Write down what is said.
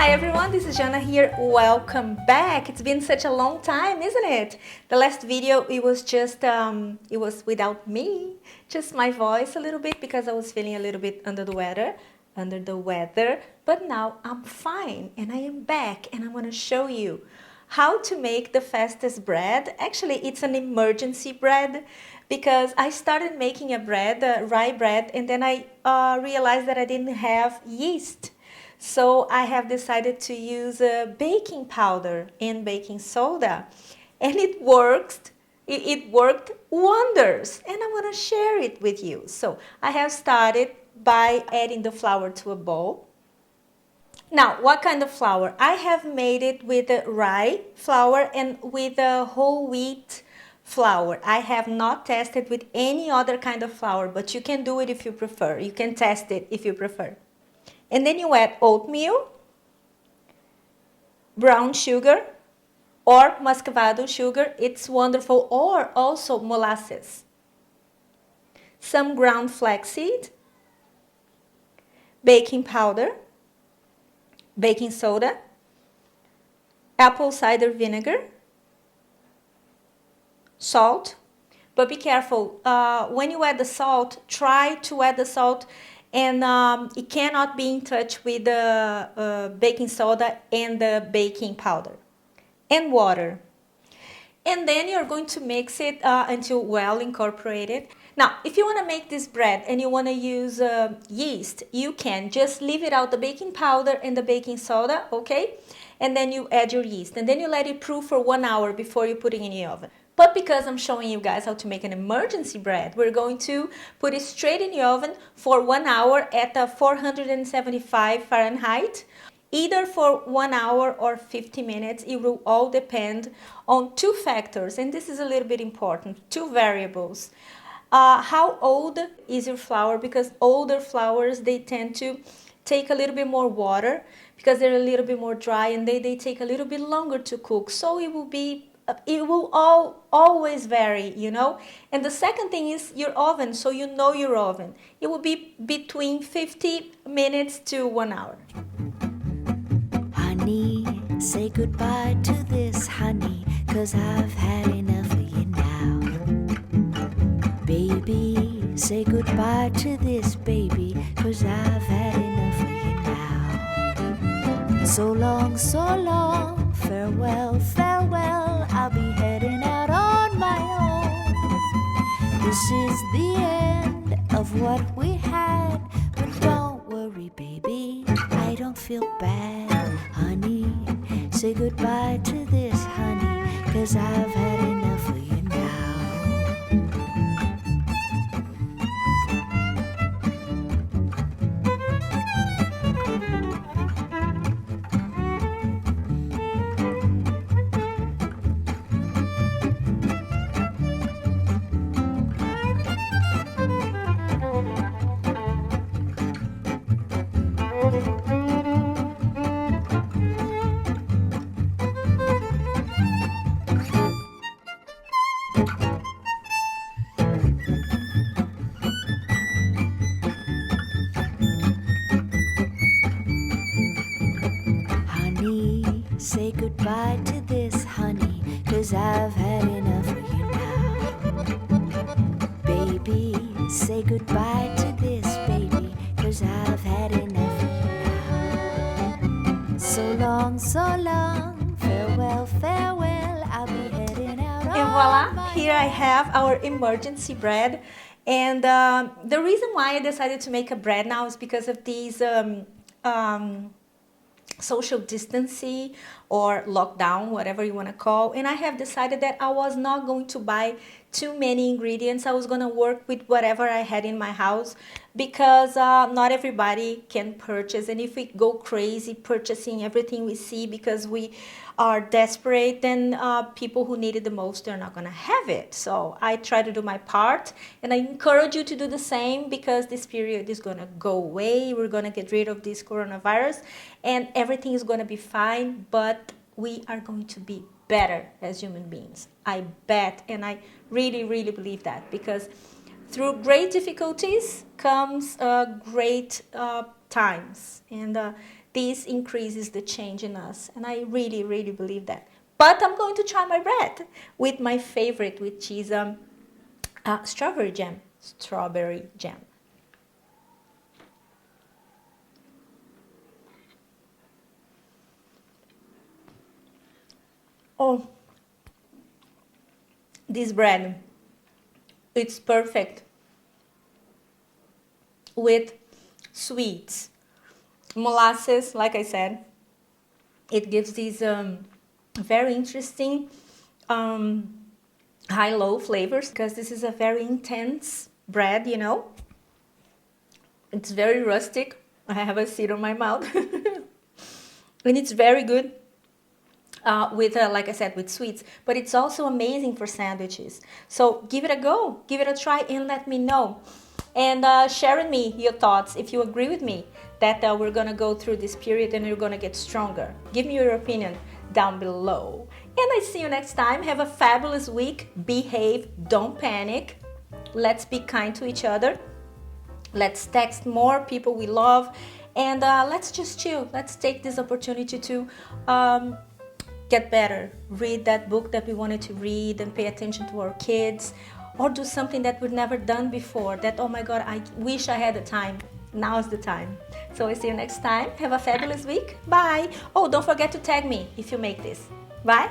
Hi everyone, this is Jana here. Welcome back. It's been such a long time, isn't it? The last video, it was just, it was without me, just my voice a little bit because I was feeling a little bit under the weather. But now I'm fine and I am back and I'm going to show you how to make the fastest bread. Actually, it's an emergency bread because I started making a bread, rye bread, and then I realized that I didn't have yeast. So I have decided to use baking powder and baking soda, and it worked. It worked wonders, and I'm gonna share it with you. So I have started by adding the flour to a bowl. Now, what kind of flour? I have made it with rye flour and with whole wheat flour. I have not tested with any other kind of flour, but you can do it if you prefer. You can test it if you prefer. And then you add oatmeal, brown sugar, or muscovado sugar. It's wonderful. Or also molasses. Some ground flaxseed, baking powder, baking soda, apple cider vinegar, salt. But be careful. When you add the salt, try to add the salt and it cannot be in touch with the baking soda and the baking powder and water. And then you're going to mix it until well incorporated. Now, if you want to make this bread and you want to use yeast, you can just leave it out the baking powder and the baking soda, okay? And then you add your yeast and then you let it proof for 1 hour before you put it in the oven. But because I'm showing you guys how to make an emergency bread, we're going to put it straight in the oven for 1 hour at 475 Fahrenheit. Either for 1 hour or 50 minutes. It will all depend on two factors, and this is a little bit important, two variables. How old is your flour? Because older flours, they tend to take a little bit more water because they're a little bit more dry and they take a little bit longer to cook. So it will always vary, you know. And the second thing is your oven, so you know your oven. It will be between 50 minutes to 1 hour. Honey, say goodbye to this honey, 'cause I've had enough of you now. Baby, say goodbye to this baby, 'cause I've had enough of you now. So long, farewell, farewell, I'll be heading out on my own. This is the end of what we had, but don't worry, baby, I don't feel bad. Honey, say goodbye to this honey, 'cause I've had enough of you now. Say goodbye to this honey, 'cause I've had enough of you now. Baby, say goodbye to this baby, 'cause I've had enough of you now. So long, farewell, farewell, I'll be heading out. And voila, here I have our emergency bread. And the reason why I decided to make a bread now is because of these social distancing or lockdown, whatever you want to call. And I have decided that I was not going to buy too many ingredients. I was going to work with whatever I had in my house because not everybody can purchase. And if we go crazy purchasing everything we see because we are desperate, then people who need it the most, they're not going to have it. So I try to do my part, and I encourage you to do the same because this period is going to go away. We're going to get rid of this coronavirus and everything is going to be fine, but we are going to be better as human beings. I bet, and I really, really believe that because through great difficulties comes great times. And this increases the change in us. And I really, really believe that. But I'm going to try my bread with my favorite, which is strawberry jam. Strawberry jam. Oh, this bread, it's perfect with sweets. Molasses, like I said, it gives these very interesting high-low flavors because this is a very intense bread, you know. It's very rustic. I have a seed on my mouth. And it's very good with, like I said, with sweets. But it's also amazing for sandwiches. So give it a go. Give it a try and let me know. And share with me your thoughts if you agree with me that we're going to go through this period and you're going to get stronger. Give me your opinion down below. And I see you next time. Have a fabulous week. Behave. Don't panic. Let's be kind to each other. Let's text more people we love. And let's just chill. Let's take this opportunity to get better. Read that book that we wanted to read and pay attention to our kids. Or do something that we've never done before. That, oh my God, I wish I had the time. Now's the time. So I see you next time. Have a fabulous week. Bye. Oh, don't forget to tag me if you make this. Bye.